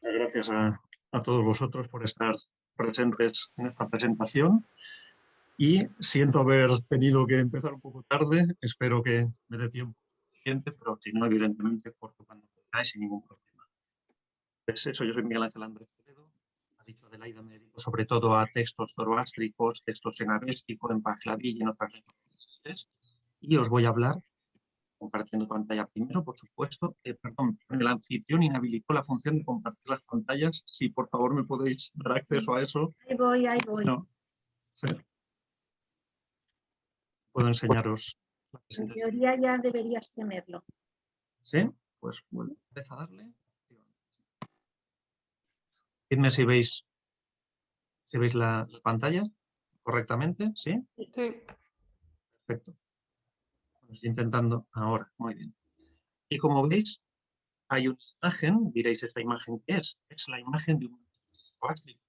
Gracias a todos vosotros por estar presentes en esta presentación y siento haber tenido que empezar un poco tarde, espero que me dé tiempo suficiente, pero si no, evidentemente, corto cuando queráis sin ningún problema. Pues eso, yo soy Miguel Ángel Andrés Toledo, ha dicho Adelaida, me dedico sobre todo a textos zoroástricos, textos en avéstico, en pahlaví y en otras lenguas oficiales, y os voy a hablar compartiendo pantalla primero, por supuesto. Perdón, el anfitrión inhabilitó la función de compartir las pantallas. Si por favor me podéis dar acceso a eso. Ahí voy, ahí voy. No. Sí. Puedo enseñaros la En presentación. teoría ya deberías tenerlo. Sí, pues bueno, empieza a darle. Dime si veis la pantalla correctamente. ¿Sí? Sí. Perfecto. Lo estoy intentando ahora. Muy bien. Y como veis, hay una imagen. Diréis, ¿esta imagen qué es? Es la imagen de un zoroástrico.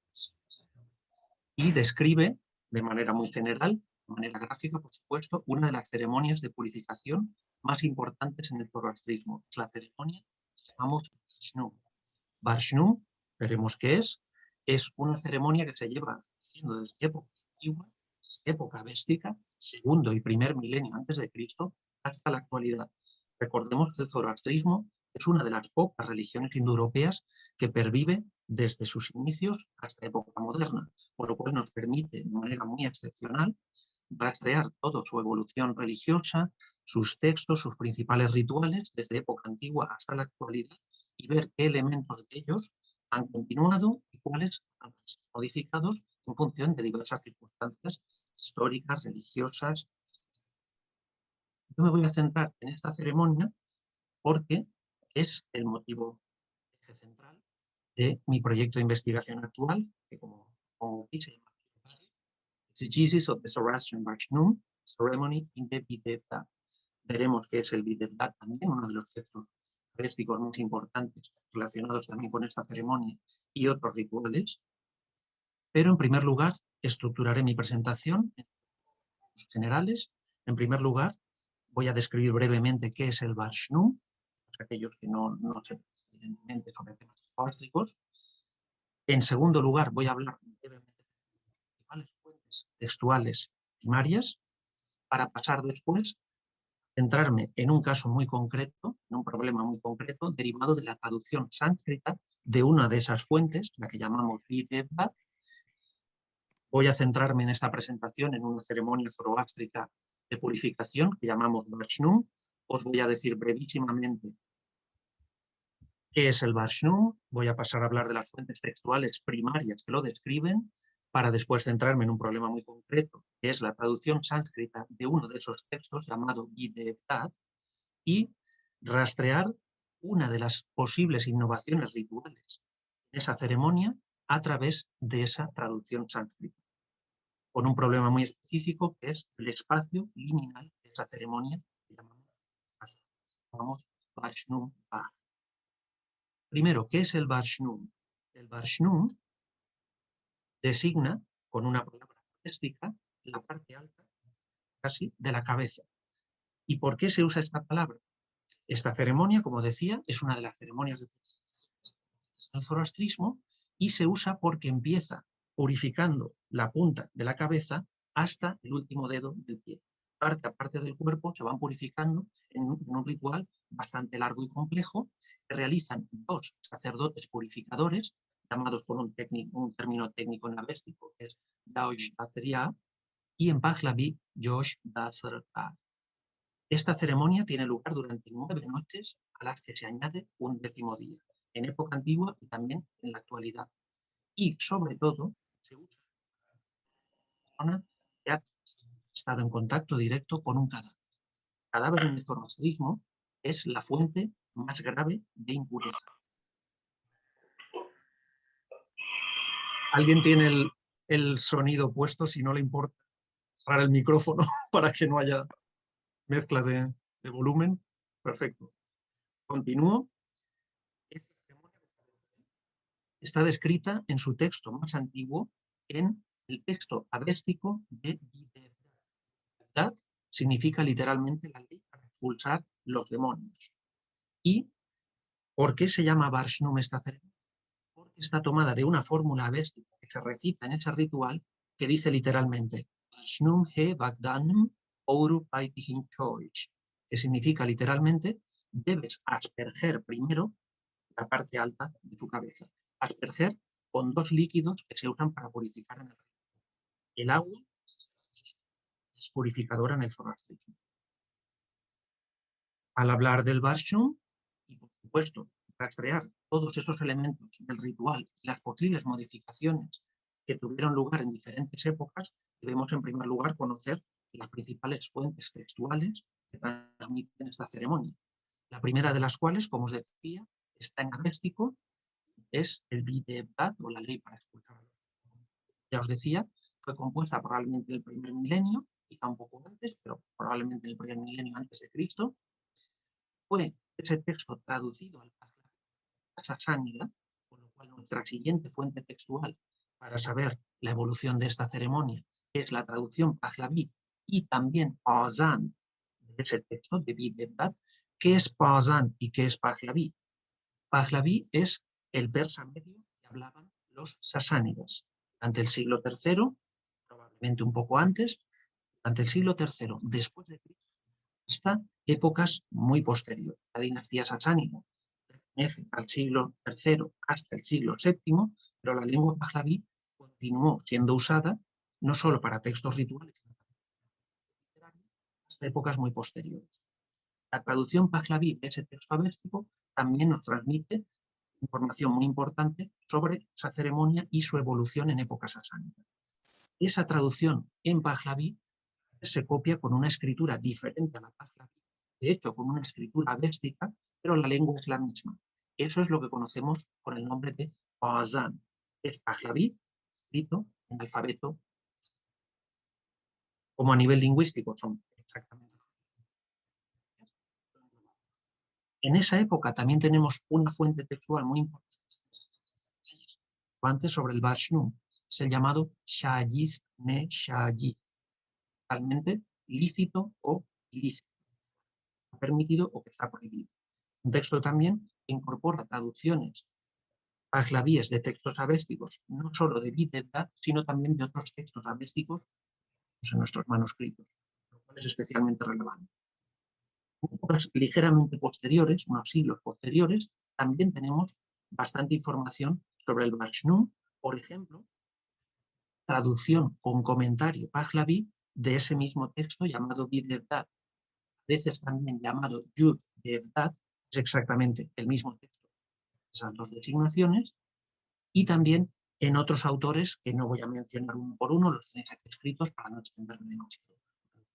Y describe de manera muy general, de manera gráfica, por supuesto, una de las ceremonias de purificación más importantes en el zoroastrismo. Es la ceremonia que llamamos Varshnum. Varshnum, veremos qué es una ceremonia que se lleva haciendo desde época antigua, desde época véstica, segundo y primer milenio antes de Cristo, hasta la actualidad. Recordemos que el zoroastrismo es una de las pocas religiones indoeuropeas que pervive desde sus inicios hasta época moderna, por lo cual nos permite de manera muy excepcional rastrear toda su evolución religiosa, sus textos, sus principales rituales, desde época antigua hasta la actualidad, y ver qué elementos de ellos han continuado y cuáles han sido modificados en función de diversas circunstancias históricas, religiosas. Yo me voy a centrar en esta ceremonia porque es el motivo eje central de mi proyecto de investigación actual, que como veis se llama Exegesis of the Zoroastrian Varshnum Ceremony in the Videvdat. Veremos qué es el Videvdat también, uno de los textos vésticos más importantes relacionados también con esta ceremonia y otros rituales. Pero en primer lugar, estructuraré mi presentación en generales. En primer lugar, voy a describir brevemente qué es el Varshnum, para aquellos que no sepan evidentemente sobre temas zoroástricos. En segundo lugar, voy a hablar brevemente de las principales fuentes textuales primarias, para pasar después a centrarme en un caso muy concreto, en un problema muy concreto, derivado de la traducción sánscrita de una de esas fuentes, la que llamamos Videvdat. Voy a centrarme en esta presentación en una ceremonia zoroástrica de purificación que llamamos Varshnum. Os voy a decir brevísimamente qué es el Varshnum. Voy a pasar a hablar de las fuentes textuales primarias que lo describen, para después centrarme en un problema muy concreto, que es la traducción sánscrita de uno de esos textos llamado Videvdat, y rastrear una de las posibles innovaciones rituales en esa ceremonia a través de esa traducción sánscrita, con un problema muy específico que es el espacio liminal de esa ceremonia que llamamos Varshnum. Primero, ¿qué es el Varshnum? El Varshnum designa, con una palabra artística, la parte alta casi de la cabeza. ¿Y por qué se usa esta palabra? Esta ceremonia, como decía, es una de las ceremonias de del zoroastrismo y se usa porque empieza purificando la punta de la cabeza hasta el último dedo del pie. Parte a parte del cuerpo se van purificando en un ritual bastante largo y complejo que realizan dos sacerdotes purificadores, llamados por un término técnico en avéstico, que es Dauj Dasria, y en Pahlavi, Josh Dasar. Esta ceremonia tiene lugar durante 9 noches a las que se añade un 10º día, en época antigua y también en la actualidad. Y sobre todo se usa para una persona que ha estado en contacto directo con un cadáver. El cadáver en el zoroastrismo es la fuente más grave de impureza. ¿Alguien tiene el sonido puesto? Si no le importa, cerrar el micrófono para que no haya mezcla de volumen. Perfecto. Continúo. Esta ceremonia está descrita en su texto más antiguo, en el texto avéstico de Videvdat. Significa literalmente la ley para expulsar los demonios. ¿Y por qué se llama Varshnum esta ceremonia? está tomada de una fórmula avéstica que se recita en ese ritual que dice literalmente Ashnum he Bagdanum Ouru Paitihin Choich, que significa literalmente debes asperger primero la parte alta de tu cabeza. Asperger con dos líquidos que se usan para purificar en el ritual. El agua es purificadora en el Zoroastrismo. Al hablar del Barshum, y por supuesto, rastrear todos esos elementos del ritual y las posibles modificaciones que tuvieron lugar en diferentes épocas, debemos en primer lugar conocer las principales fuentes textuales que transmiten esta ceremonia. La primera de las cuales, como os decía, está en avéstico, es el Bidevdat o la ley para expulsar. Ya os decía, fue compuesta probablemente en el primer milenio, quizá un poco antes, pero probablemente en el primer milenio antes de Cristo. Fue ese texto traducido al sasánida, con lo cual nuestra siguiente fuente textual para saber la evolución de esta ceremonia es la traducción pahlaví y también Pazan de ese texto de Bidevdat. ¿Qué es Pazan y qué es pahlaví? Pahlaví es el persa medio que hablaban los sasánidas durante el siglo III, probablemente un poco antes, durante el siglo III después de Cristo, hasta épocas muy posteriores. La dinastía sasánida pertenece al siglo III hasta el siglo VII, pero la lengua pahlaví continuó siendo usada no solo para textos rituales, sino también hasta épocas muy posteriores. La traducción pahlaví de ese texto avéstico también nos transmite información muy importante sobre esa ceremonia y su evolución en época sasánida. Esa traducción en pahlaví se copia con una escritura diferente a la pahlaví, de hecho con una escritura avéstica, pero la lengua es la misma. Eso es lo que conocemos con el nombre de Pazan. Es pahlaví escrito en alfabeto, como a nivel lingüístico son exactamente. En esa época también tenemos una fuente textual muy importante antes sobre el Vashnum, es el llamado Shayist Ne Shayi, totalmente lícito o ilícito, permitido o que está prohibido. Un texto también que incorpora traducciones pahlavíes de textos avésticos, no solo de Bidevdat, sino también de otros textos avésticos en nuestros manuscritos, lo cual es especialmente relevante. Épocas ligeramente posteriores, unos siglos posteriores, también tenemos bastante información sobre el Vashnum, por ejemplo, traducción con comentario pahlaví de ese mismo texto llamado Bidevdat, a veces también llamado Yud Devdat, es exactamente el mismo texto, esas dos designaciones, y también en otros autores que no voy a mencionar uno por uno, los tenéis aquí escritos para no extenderme demasiado.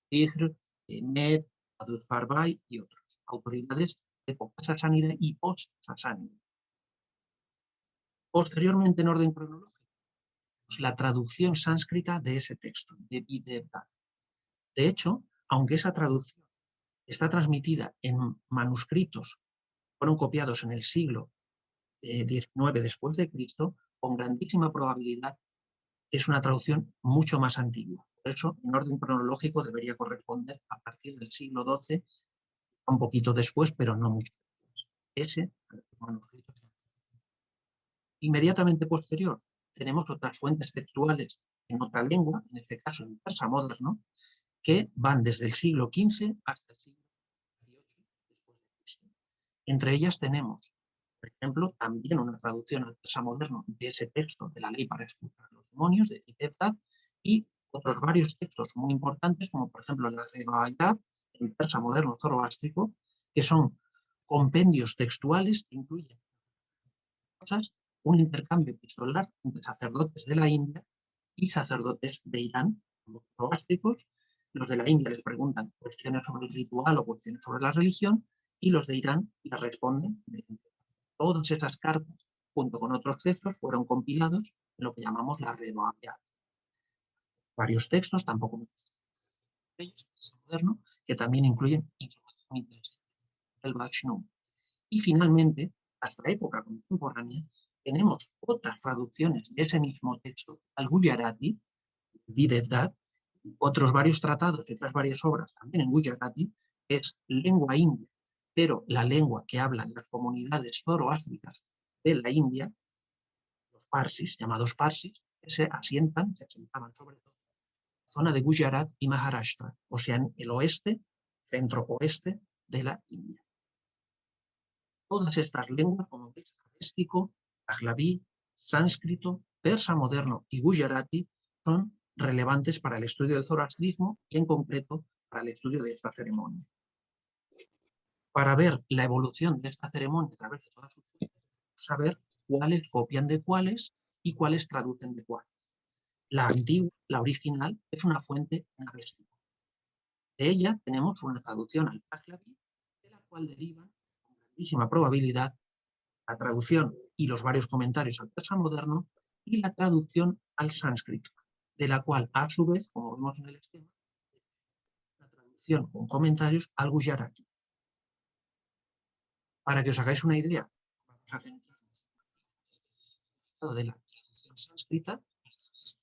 Tigr, Med, Adur Farbay y otros, autoridades de época sasánida y post-sasánida. Posteriormente, en orden cronológico, la traducción sánscrita de ese texto, de Bidevdat. De hecho, aunque esa traducción está transmitida en manuscritos, fueron copiados en el siglo XIX después de Cristo, con grandísima probabilidad es una traducción mucho más antigua. Por eso, en orden cronológico, debería corresponder a partir del siglo XII, un poquito después, pero no mucho después. Ese manuscrito. Inmediatamente posterior, tenemos otras fuentes textuales en otra lengua, en este caso en persa moderno, que van desde el siglo XV hasta el siglo XVIII después de Cristo. Entre ellas tenemos, por ejemplo, también una traducción al persa moderno de ese texto de la ley para expulsar a los demonios, de Bidevdat, y otros varios textos muy importantes, como por ejemplo la Revayat, el persa moderno zoroástrico, que son compendios textuales que incluyen cosas, un intercambio epistolar entre sacerdotes de la India y sacerdotes de Irán, los zoroástricos. Los de la India les preguntan cuestiones sobre el ritual o cuestiones sobre la religión, y los de Irán les responden. Todas esas cartas, junto con otros textos, fueron compilados en lo que llamamos la Revayat. Varios textos, tampoco ellos, moderno, que también incluyen información interesante del Vashnum. Y finalmente, hasta época contemporánea, tenemos otras traducciones de ese mismo texto al Gujarati, Bidevdat, otros varios tratados y otras varias obras también en Gujarati, que es lengua india, pero la lengua que hablan las comunidades zoroástricas de la India, parsis, llamados parsis, que se asentaban sobre todo en la zona de Gujarat y Maharashtra, o sea, en el oeste, centro-oeste de la India. Todas estas lenguas, como veis, avéstico, pahlaví, sánscrito, persa moderno y gujarati, son relevantes para el estudio del zoroastrismo y en concreto para el estudio de esta ceremonia. Para ver la evolución de esta ceremonia a través de todas sus fases, saber cuáles copian de cuáles y cuáles traducen de cuáles. La antigua, la original, es una fuente en avéstico. De ella tenemos una traducción al pahlaví, de la cual derivan con grandísima probabilidad la traducción y los varios comentarios al persa moderno y la traducción al sánscrito, de la cual a su vez, como vemos en el esquema, la traducción con comentarios al gujarati. Para que os hagáis una idea, vamos a centrarnos en el de la traducción sánscrita. Los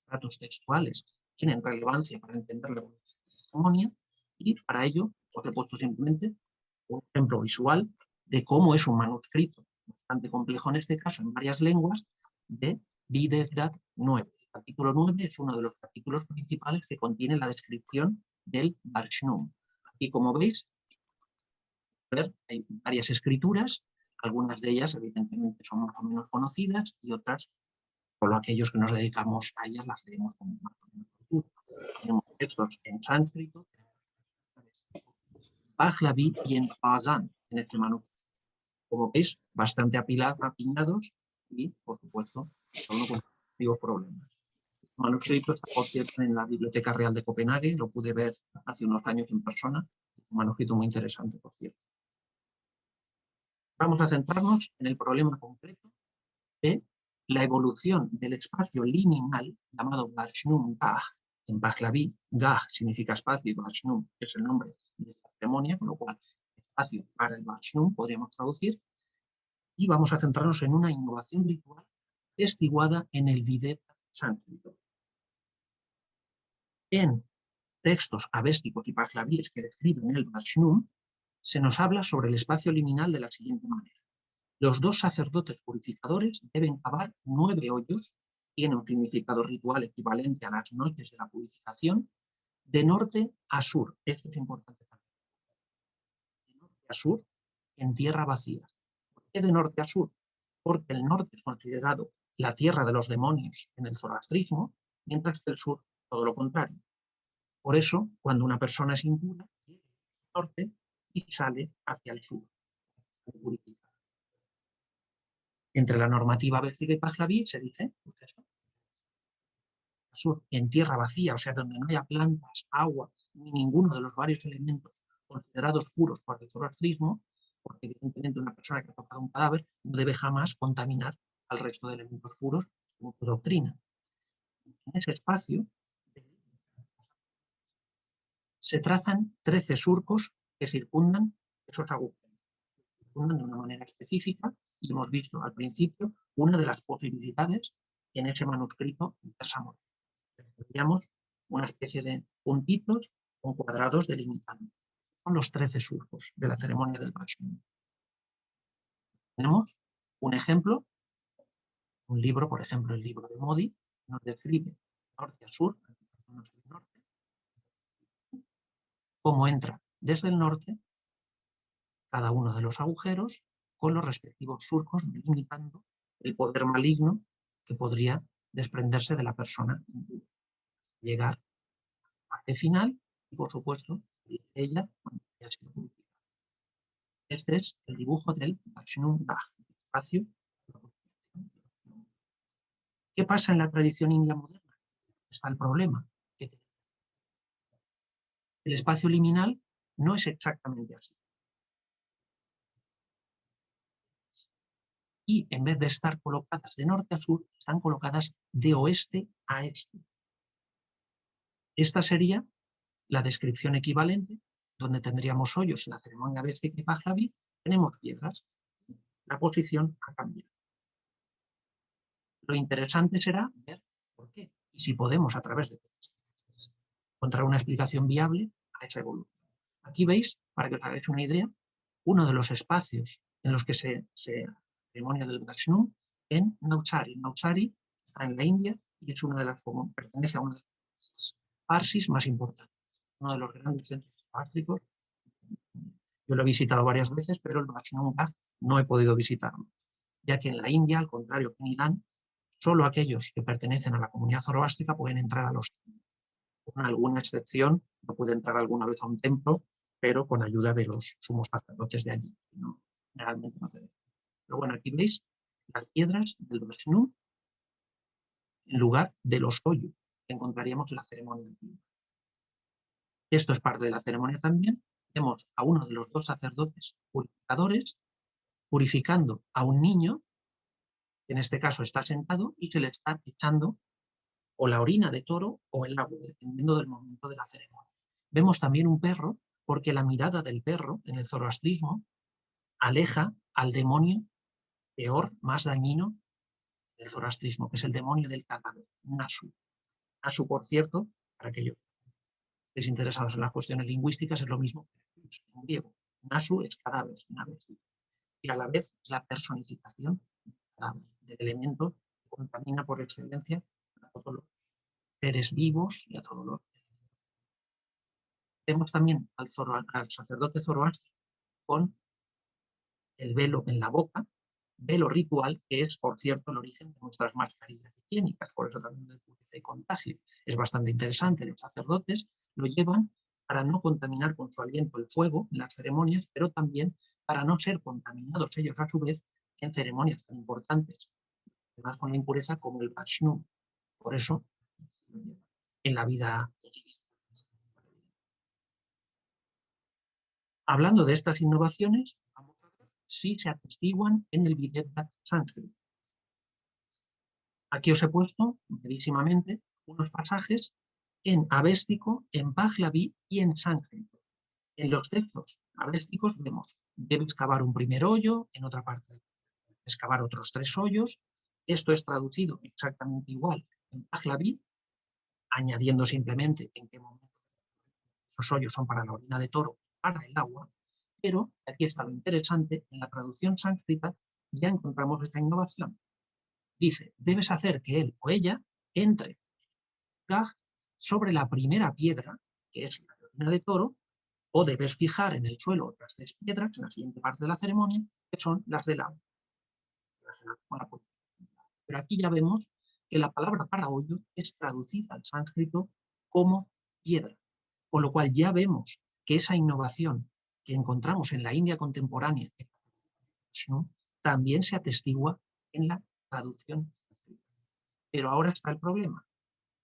datos textuales tienen relevancia para entender la evolución de la ceremonia y para ello os he puesto simplemente un ejemplo visual de cómo es un manuscrito bastante complejo en este caso, en varias lenguas, de Videvdat 9. El capítulo 9 es uno de los capítulos principales que contiene la descripción del Varshnum. Aquí, como veis, hay varias escrituras, algunas de ellas evidentemente son más o menos conocidas y otras, solo aquellos que nos dedicamos a ellas las leemos con más o menos cultura. Tenemos textos en sánscrito, pahlaví y en pazán en este manuscrito. Como veis, bastante apiñados y, por supuesto, solo con activos problemas. El manuscrito está, por cierto, en la Biblioteca Real de Copenhague, lo pude ver hace unos años en persona, un manuscrito muy interesante, por cierto. Vamos a centrarnos en el problema concreto de la evolución del espacio liminal llamado Varshnum Gah. En pahlaví, Gah significa espacio y Varshnum es el nombre de esta ceremonia, con lo cual espacio para el Varshnum podríamos traducir. Y vamos a centrarnos en una innovación ritual testiguada en el Videvdat sánscrito. En textos avésticos y pahlavíes que describen el Varshnum, se nos habla sobre el espacio liminal de la siguiente manera. Los dos sacerdotes purificadores deben cavar 9 hoyos, tiene un significado ritual equivalente a las noches de la purificación, de norte a sur. Esto es importante también. De norte a sur, en tierra vacía. ¿Por qué de norte a sur? Porque el norte es considerado la tierra de los demonios en el zoroastrismo, mientras que el sur, todo lo contrario. Por eso, cuando una persona es impura, llega al norte y sale hacia el sur. Entre la normativa avéstica y pahlaví se dice, pues eso, sur, en tierra vacía, o sea, donde no haya plantas, agua, ni ninguno de los varios elementos considerados puros por el zoroastrismo, porque evidentemente una persona que ha tocado un cadáver no debe jamás contaminar al resto de elementos puros según su doctrina. En ese espacio se trazan 13 surcos que circundan esos agujeros, circundan de una manera específica, y hemos visto al principio una de las posibilidades en ese manuscrito en persa moderno. Tendríamos una especie de puntitos con cuadrados delimitando. Son los 13 surcos de la ceremonia del Varshnum. Tenemos un ejemplo, un libro, por ejemplo, el libro de Modi, nos describe norte a sur, cómo entra desde el norte cada uno de los agujeros con los respectivos surcos, delimitando el poder maligno que podría desprenderse de la persona, llegar a la parte final y, por supuesto, ella cuando haya sido purificada. Este es el dibujo del Varshnum Gah, espacio. ¿Qué pasa en la tradición india moderna? Está el problema. Que el espacio liminal no es exactamente así. Y en vez de estar colocadas de norte a sur, están colocadas de oeste a este. Esta sería la descripción equivalente, donde tendríamos hoyos en la ceremonia avéstica y pahlaví, tenemos piedras. La posición ha cambiado. Lo interesante será ver por qué y si podemos, a través de encontrar una explicación viable a esa evolución. Aquí veis, para que os hagáis una idea, uno de los espacios en los que la ceremonia del Varshnum en Navchari. Navchari está en la India y es pertenece a una de las parsis más importantes, uno de los grandes centros zoroástricos. Yo lo he visitado varias veces, pero el Vaishnava no he podido visitarlo, ya que en la India, al contrario que en Irán, solo aquellos que pertenecen a la comunidad zoroástrica pueden entrar a los templos. Con alguna excepción, no puede entrar alguna vez a un templo, pero con ayuda de los sumos sacerdotes de allí. No, generalmente no te dejan. Pero bueno, aquí veis las piedras del Vishnu en lugar de los hoyos que encontraríamos en la ceremonia antigua. Esto es parte de la ceremonia también. Vemos a uno de los dos sacerdotes purificadores purificando a un niño, que en este caso está sentado, y se le está echando o la orina de toro o el agua, dependiendo del momento de la ceremonia. Vemos también un perro, porque la mirada del perro en el zoroastrismo aleja al demonio peor, más dañino del zoroastrismo, que es el demonio del cadáver, Nasu. Nasu, por cierto, para aquellos que estéis interesados en las cuestiones lingüísticas, es lo mismo que en griego. Nasu es cadáver, y a la vez es la personificación del elemento que contamina por excelencia a todos los seres vivos y a todos los. Vemos también al sacerdote zoroástrico con el velo en la boca, velo ritual, que es, por cierto, el origen de nuestras mascarillas higiénicas, por eso también de pureza y contagio. Es bastante interesante, los sacerdotes lo llevan para no contaminar con su aliento el fuego en las ceremonias, pero también para no ser contaminados ellos a su vez en ceremonias tan importantes, además con la impureza como el Vishnu. Por eso, en la vida cotidiana. Hablando de estas innovaciones, vamos a ver si se atestiguan en el Videbhat sánscrito. Aquí os he puesto, brevísimamente, unos pasajes en avéstico, en pahlavi y en sánscrito. En los textos avésticos vemos, debes cavar un primer hoyo, en otra parte debes cavar otros 3 hoyos. Esto es traducido exactamente igual en pahlavi, añadiendo simplemente en qué momento esos hoyos son para la orina de toro, para el agua, pero aquí está lo interesante, en la traducción sánscrita ya encontramos esta innovación. Dice, debes hacer que él o ella entre sobre la primera piedra, que es la orina de toro, o debes fijar en el suelo otras 3 piedras en la siguiente parte de la ceremonia, que son las del agua. Pero aquí ya vemos que la palabra para hoyo es traducida al sánscrito como piedra, con lo cual ya vemos que esa innovación que encontramos en la India contemporánea también se atestigua en la traducción. Pero ahora está el problema.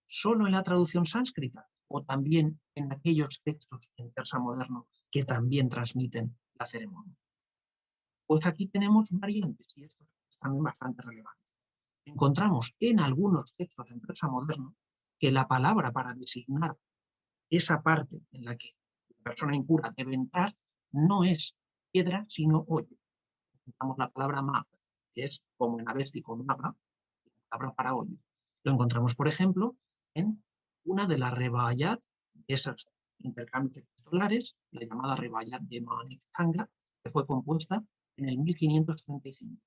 ¿Solo en la traducción sánscrita o también en aquellos textos en persa moderno que también transmiten la ceremonia? Pues aquí tenemos variantes y esto es también bastante relevante. Encontramos en algunos textos en persa moderno que la palabra para designar esa parte en la que la persona impura debe entrar no es piedra, sino hoyo. Encontramos la palabra mab, que es como en avéstico maba, la palabra para hoyo. Lo encontramos, por ejemplo, en una de las rebayat, esos intercambios epistolares, la llamada rebayat de Manik Tanga, que fue compuesta en el 1535.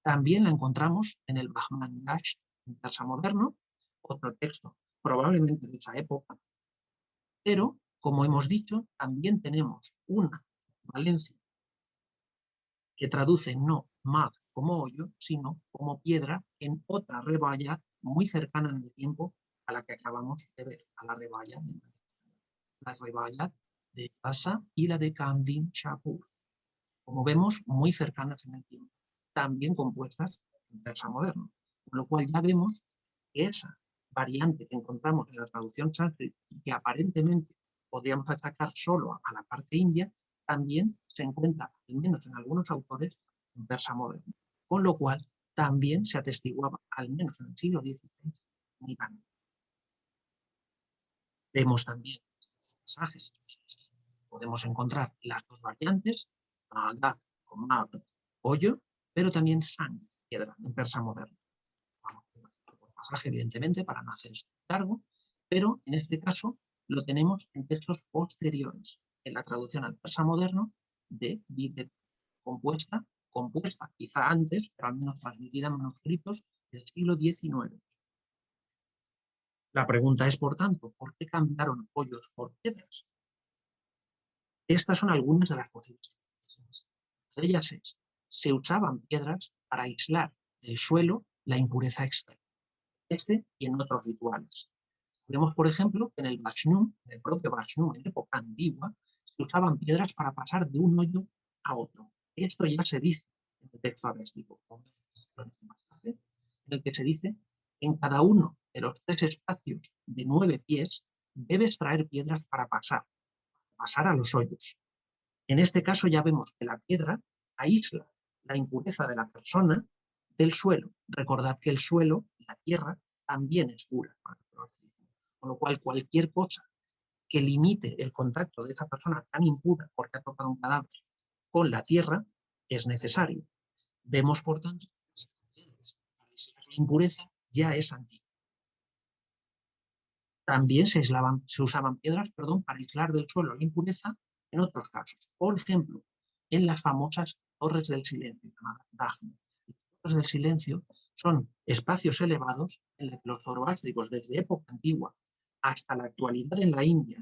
También la encontramos en el Bahman Dash, en persa moderno, otro texto probablemente de esa época, pero, como hemos dicho, también tenemos una Valencia que traduce no mag como hoyo, sino como piedra en otra rebaya muy cercana en el tiempo a la que acabamos de ver, a la rebaya de Asa y la de Kamdin Shapur. Como vemos, muy cercanas en el tiempo, también compuestas en persa moderno. Con lo cual ya vemos que esa variante que encontramos en la traducción sánscrita y que aparentemente podríamos achacar solo a la parte india, también se encuentra, al menos en algunos autores, en persa moderno. Con lo cual también se atestiguaba, al menos en el siglo XVI, en Irán. Vemos también los pasajes podemos encontrar las dos variantes, Agad con Mab, hoyo, pero también San, piedra, en persa moderno. Vamos a ver por pasaje, evidentemente, para no hacer esto largo, pero en este caso lo tenemos en textos posteriores, en la traducción al persa moderno de Videbhat, compuesta compuesta quizá antes, pero al menos transmitida en manuscritos del siglo XIX. La pregunta es, por tanto, ¿por qué cambiaron hoyos por piedras? Estas son algunas de las posibles explicaciones. Una de ellas es, se usaban piedras para aislar del suelo la impureza externa, y en otros rituales. Vemos, por ejemplo, que en el Bashnum, en el propio Bashnum, en época antigua, se usaban piedras para pasar de un hoyo a otro. Esto ya se dice en el texto avéstico, en el que se dice, en cada uno de los 3 espacios de 9 pies debes traer piedras para pasar a los hoyos. En este caso ya vemos que la piedra aísla la impureza de la persona del suelo. Recordad que el suelo, la tierra, también es pura. Con lo cual, cualquier cosa que limite el contacto de esa persona tan impura porque ha tocado un cadáver con la tierra es necesario. Vemos, por tanto, que la impureza ya es antigua. También se usaban piedras para aislar del suelo la impureza en otros casos. Por ejemplo, en las famosas torres del silencio, llamadas Dagma. Las torres del silencio son espacios elevados en los que los zoroástricos desde época antigua hasta la actualidad en la India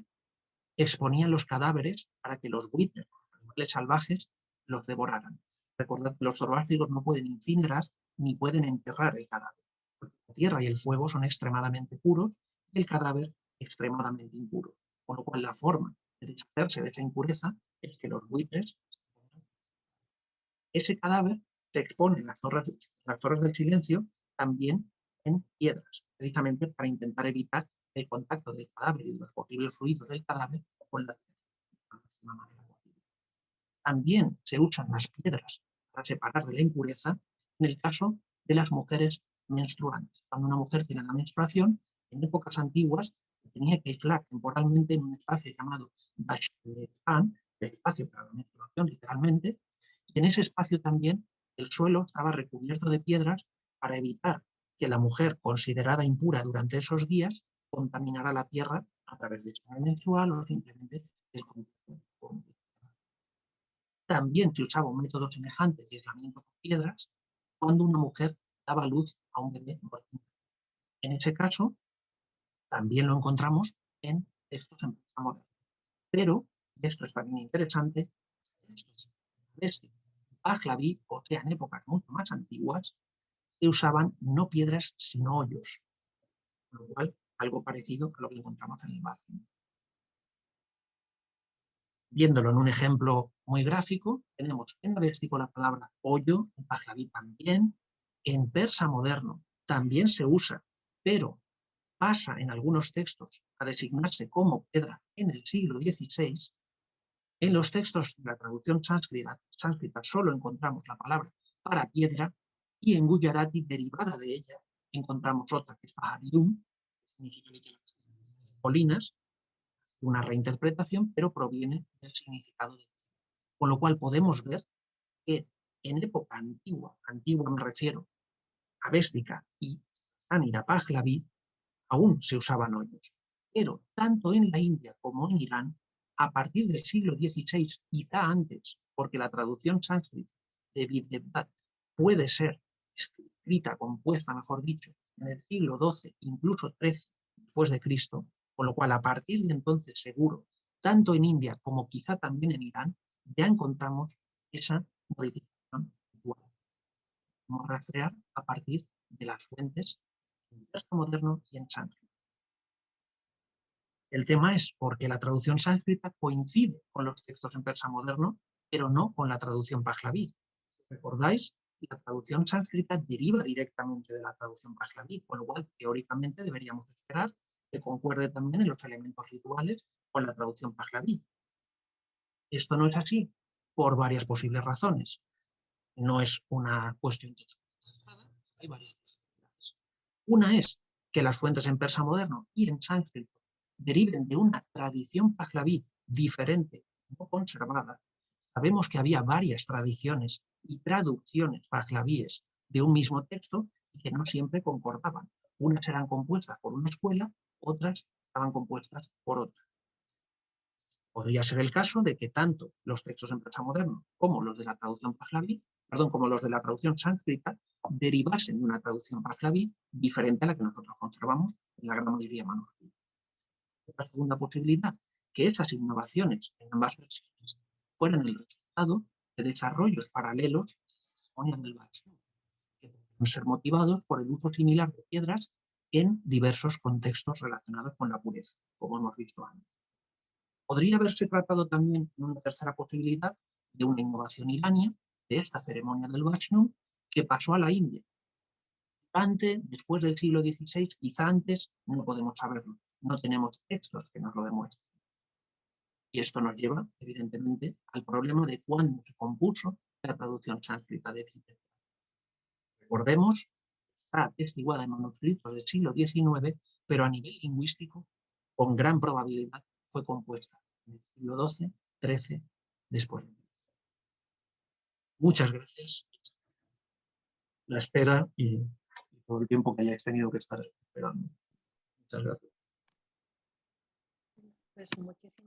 exponían los cadáveres para que los buitres, los animales salvajes, los devoraran. Recordad que los zoroástricos no pueden incinerar ni pueden enterrar el cadáver, porque la tierra y el fuego son extremadamente puros y el cadáver extremadamente impuro. Con lo cual, la forma de deshacerse de esa impureza es que los buitres, ese cadáver se expone en las torres del silencio también en piedras, precisamente para intentar evitar el contacto del cadáver y de los posibles fluidos del cadáver con la tierra de la máxima manera posible. También se usan las piedras para separar de la impureza en el caso de las mujeres menstruantes. Cuando una mujer tiene la menstruación, en épocas antiguas se tenía que aislar temporalmente en un espacio llamado Bashtan, el espacio para la menstruación literalmente, y en ese espacio también el suelo estaba recubierto de piedras para evitar que la mujer considerada impura durante esos días contaminara la tierra a través de sangre menstrual o simplemente del contacto con. También se usaba un método semejante de aislamiento con piedras cuando una mujer daba luz a un bebé mortal. En ese caso, también lo encontramos en textos en persa moderno. Pero, y esto es también interesante, estos Pahlavi, o sea, en épocas mucho más antiguas, se usaban no piedras, sino hoyos. Con lo cual, algo parecido a lo que encontramos en el Bhagavad. Viéndolo en un ejemplo muy gráfico, tenemos en avéstico la palabra hoyo, en Pahlavi también, en persa moderno también se usa, pero pasa en algunos textos a designarse como piedra en el siglo XVI. En los textos de la traducción sánscrita solo encontramos la palabra para piedra y en Gujarati, derivada de ella, encontramos otra que es paharium, que significa colinas, una reinterpretación, pero proviene del significado de piedra. Con lo cual podemos ver que en época antigua me refiero a Véstica y Sánira Pahlavi, aún se usaban hoyos. Pero tanto en la India como en Irán, a partir del siglo XVI, quizá antes, porque la traducción sánscrita de Vidyabhat puede ser escrita, compuesta, mejor dicho, en el siglo XII, incluso XIII después de Cristo, con lo cual a partir de entonces seguro, tanto en India como quizá también en Irán, ya encontramos esa modificación ritual. Vamos a rastrear a partir de las fuentes en persa moderno y en sánscrito. El tema es porque la traducción sánscrita coincide con los textos en persa moderno, pero no con la traducción pahlaví. Si recordáis, la traducción sánscrita deriva directamente de la traducción pahlaví, con lo cual teóricamente deberíamos esperar que concuerde también en los elementos rituales con la traducción pahlaví. Esto no es así por varias posibles razones. No es una cuestión de hay varias posibilidades. Una es que las fuentes en persa moderno y en sánscrito deriven de una tradición pahlaví diferente, no conservada. Sabemos que había varias tradiciones y traducciones pahlavíes de un mismo texto y que no siempre concordaban. Unas eran compuestas por una escuela, otras estaban compuestas por otra. Podría ser el caso de que tanto los textos en persa moderno como los de la traducción pahlaví como los de la traducción sánscrita, derivasen de una traducción pahlavi diferente a la que nosotros conservamos en la gran mayoría de manuscritos. La segunda posibilidad, que esas innovaciones en ambas versiones fueran el resultado de desarrollos paralelos de la ceremonia del Vaishnava, que pueden ser motivados por el uso similar de piedras en diversos contextos relacionados con la pureza, como hemos visto antes. Podría haberse tratado también, en una tercera posibilidad, de una innovación iraní de esta ceremonia del Vaishnava que pasó a la India. Antes, después del siglo XVI, quizá antes, no podemos saberlo. No tenemos textos que nos lo demuestren. Y esto nos lleva, evidentemente, al problema de cuándo se compuso la traducción sánscrita de Peter. Recordemos, está atestiguada en manuscritos del siglo XIX, pero a nivel lingüístico, con gran probabilidad, fue compuesta en el siglo XII, XIII, después. Muchas gracias. La espera y todo el tiempo que hayáis tenido que estar esperando. Muchas gracias. Pues muchísimas